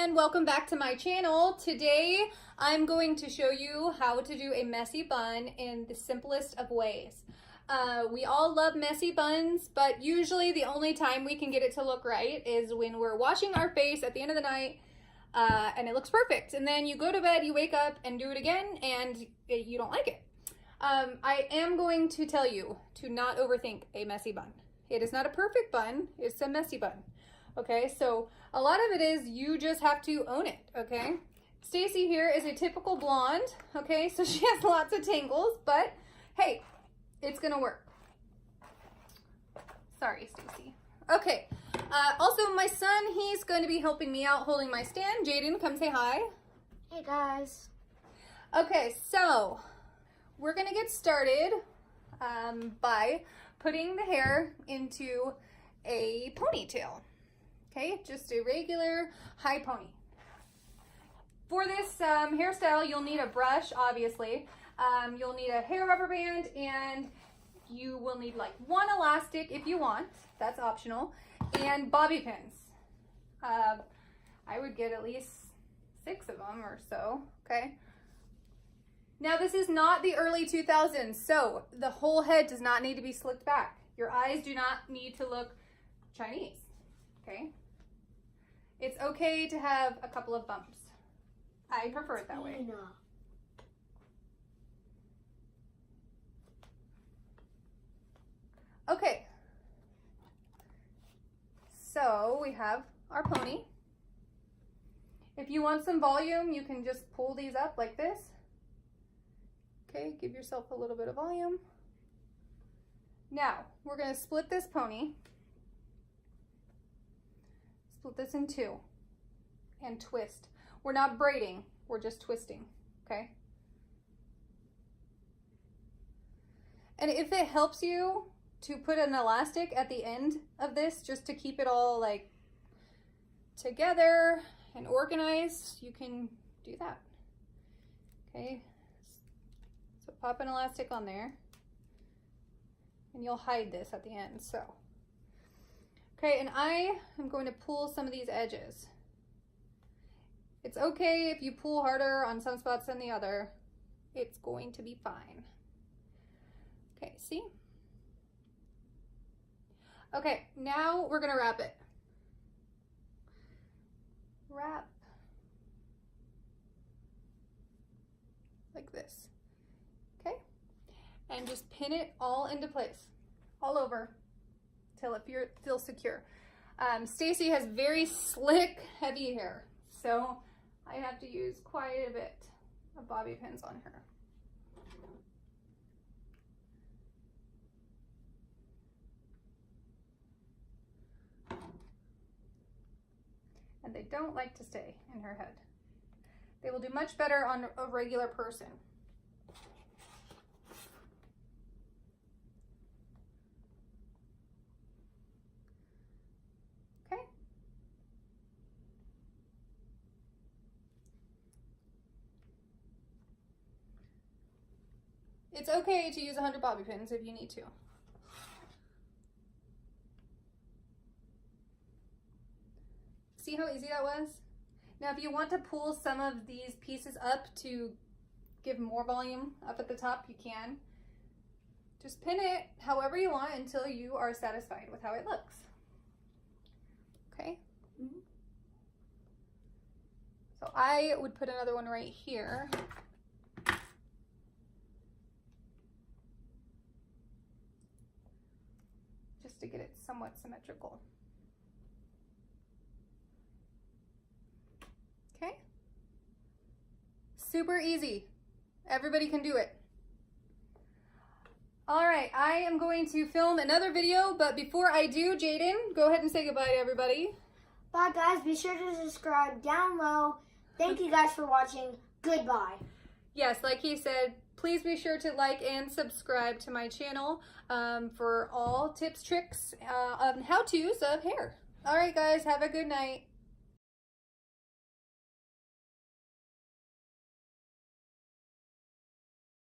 and welcome back to my channel. Today I'm going to show you how to do a messy bun in the simplest of ways. We all love messy buns, but usually the only time we can get it to look right is when we're washing our face at the end of the night and it looks perfect. And then you go to bed, you wake up and do it again and you don't like it. I am going to tell you to not overthink a messy bun. It is not a perfect bun, it's a messy bun. Okay, so a lot of it is you just have to own it, okay? Stacy here is a typical blonde, okay? So she has lots of tangles, but hey, it's gonna work. Sorry, Stacy. Okay, also my son, he's going to be helping me out holding my stand. Jaden, come say hi. Hey guys. Okay, so we're gonna get started by putting the hair into a ponytail. Okay, just a regular high pony. For this hairstyle, you'll need a brush, obviously. You'll need a hair rubber band, and you will need like one elastic if you want. That's optional. And bobby pins. I would get at least 6 of them or so, okay? Now, this is not the early 2000s, so the whole head does not need to be slicked back. Your eyes do not need to look Chinese, okay? It's okay to have a couple of bumps. I prefer it that way. Okay. So we have our pony. If you want some volume, you can just pull these up like this. Okay, give yourself a little bit of volume. Now, we're going to split this pony. Split this in 2 and twist. We're not braiding, we're just twisting, okay? And if it helps you to put an elastic at the end of this just to keep it all like together and organized, you can do that. Okay, so pop an elastic on there and you'll hide this at the end. So okay, and I am going to pull some of these edges. It's okay if you pull harder on some spots than the other. It's going to be fine. Okay, see? Okay, now we're gonna wrap it. Wrap. Like this. Okay? And just pin it all into place. All over. Till it feels secure. Stacy has very slick, heavy hair, so I have to use quite a bit of bobby pins on her. And they don't like to stay in her head. They will do much better on a regular person. It's okay to use 100 bobby pins if you need to. See how easy that was? Now, if you want to pull some of these pieces up to give more volume up at the top, you can. Just pin it however you want until you are satisfied with how it looks. Okay? Mm-hmm. So I would put another one right here. To get it somewhat symmetrical. Okay? Super easy. Everybody can do it. All right, I am going to film another video, but before I do, Jaden, go ahead and say goodbye to everybody. Bye guys, be sure to subscribe down low. Thank you guys for watching. Goodbye. Yes, like he said, please be sure to like and subscribe to my channel for all tips, tricks, and how-tos of hair. All right, guys, have a good night.